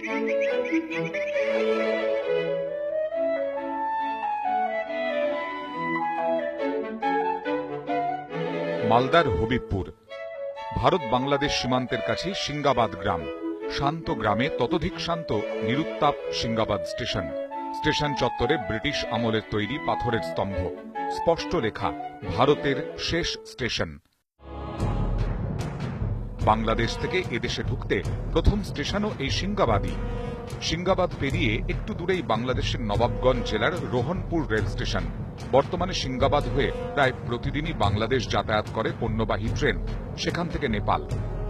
মালদার হবিবপুর ভারত বাংলাদেশ সীমান্তের কাছে সিঙ্গাবাদ গ্রাম। শান্ত গ্রামে ততোধিক শান্ত নিরুত্তাপ সিঙ্গাবাদ স্টেশন। স্টেশন চত্বরে ব্রিটিশ আমলের তৈরি পাথরের স্তম্ভ, স্পষ্ট লেখা ভারতের শেষ স্টেশন। বাংলাদেশ থেকে এদেশে ঢুকতে প্রথম স্টেশনও এই সিঙ্গাবাদই। সিঙ্গাবাদ পেরিয়ে একটু দূরেই বাংলাদেশের নবাবগঞ্জ জেলার রোহনপুর রেল স্টেশন। বর্তমানে সিঙ্গাবাদ হয়ে প্রায় প্রতিদিনই বাংলাদেশ যাতায়াত করে পণ্যবাহী ট্রেন, সেখান থেকে নেপাল।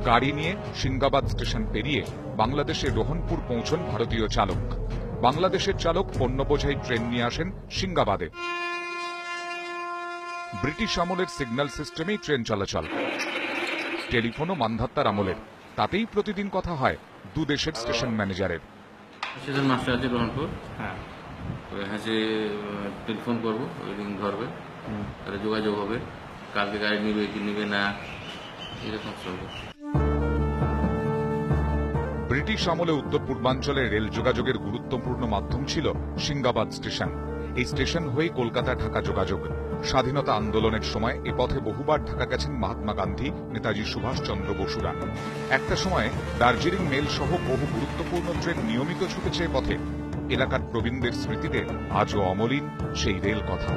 গাড়ি নিয়ে সিঙ্গাবাদ স্টেশন পেরিয়ে বাংলাদেশের রোহনপুর পৌঁছন ভারতীয় চালক। বাংলাদেশের চালক পণ্য বোঝাই ট্রেন নিয়ে আসেন সিঙ্গাবাদে। ব্রিটিশ আমলের সিগন্যাল সিস্টেমেই ট্রেন চলাচল। টেলিফোনও মান্ধাত্তার আমলের, তাতেই প্রতিদিন কথা হয় দু দেশের স্টেশন ম্যানেজারের। স্টেশন মাস্টার আছে রোহনপুর, হ্যাঁ, হ্যাঁ টেলিফোন করবো, ওই রিং ধরবে, তাহলে যোগাযোগ হবে, কালকে গাড়ি নিবে কি নিবে না, এরকম চলবে। ব্রিটিশ আমলে উত্তর পূর্বাঞ্চলে রেল যোগাযোগের গুরুত্বপূর্ণ মাধ্যম ছিল সিঙ্গাবাদ স্টেশন। এই স্টেশন হয়ে কলকাতা ঢাকা যোগাযোগ। স্বাধীনতা আন্দোলনের সময় এ পথে বহুবার ঢাকা গেছেন মহাত্মা গান্ধী, নেতাজি সুভাষচন্দ্র বসুরা। একটা সময় দার্জিলিং মেল সহ বহু গুরুত্বপূর্ণ ট্রেন নিয়মিত ছুটেছে এ পথে। এলাকার প্রবীণদের স্মৃতিতে আজও অমলিন সেই রেল কথা।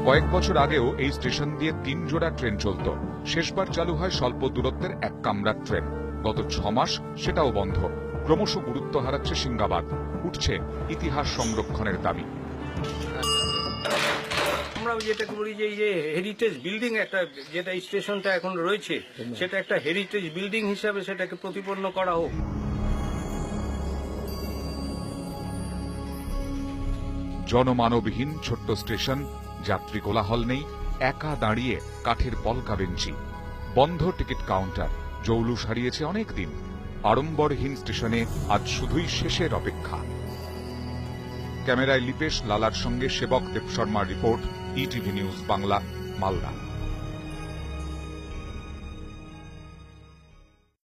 কয়েক বছর আগেও এই স্টেশন দিয়ে 3 জোড়া ট্রেন চলত। শেষবার চালু হয় স্বল্প দূরত্বের এক কামরার ট্রেন। গত 6 মাস সেটাও বন্ধ। ক্রমশ গুরুত্ব হারাচ্ছে সিঙ্গাবাদ। উঠছে ইতিহাস সংরক্ষণের দাবি। আমরা যেটাকে বলি যে এই যে হেরিটেজ বিল্ডিং, একটা যেটা স্টেশনটা এখন রয়েছে, সেটা একটা হেরিটেজ বিল্ডিং হিসাবে সেটাকে প্রতিপন্ন করা হোক। জনমানবহীন ছোট্ট স্টেশন, যাত্রী কোলাহল নেই, একা দাঁড়িয়ে কাঠের পলকা বেঞ্চি, বন্ধ টিকিট কাউন্টার। জৌলুস হারিয়েছে অনেক দিন। আড়ম্বরহীন স্টেশনে আজ শুধুই শেষের অপেক্ষা। ক্যামেরায় লিপেশ লালার সঙ্গে সেবক দেব শর্মার report, ETV news Bangla, Malda.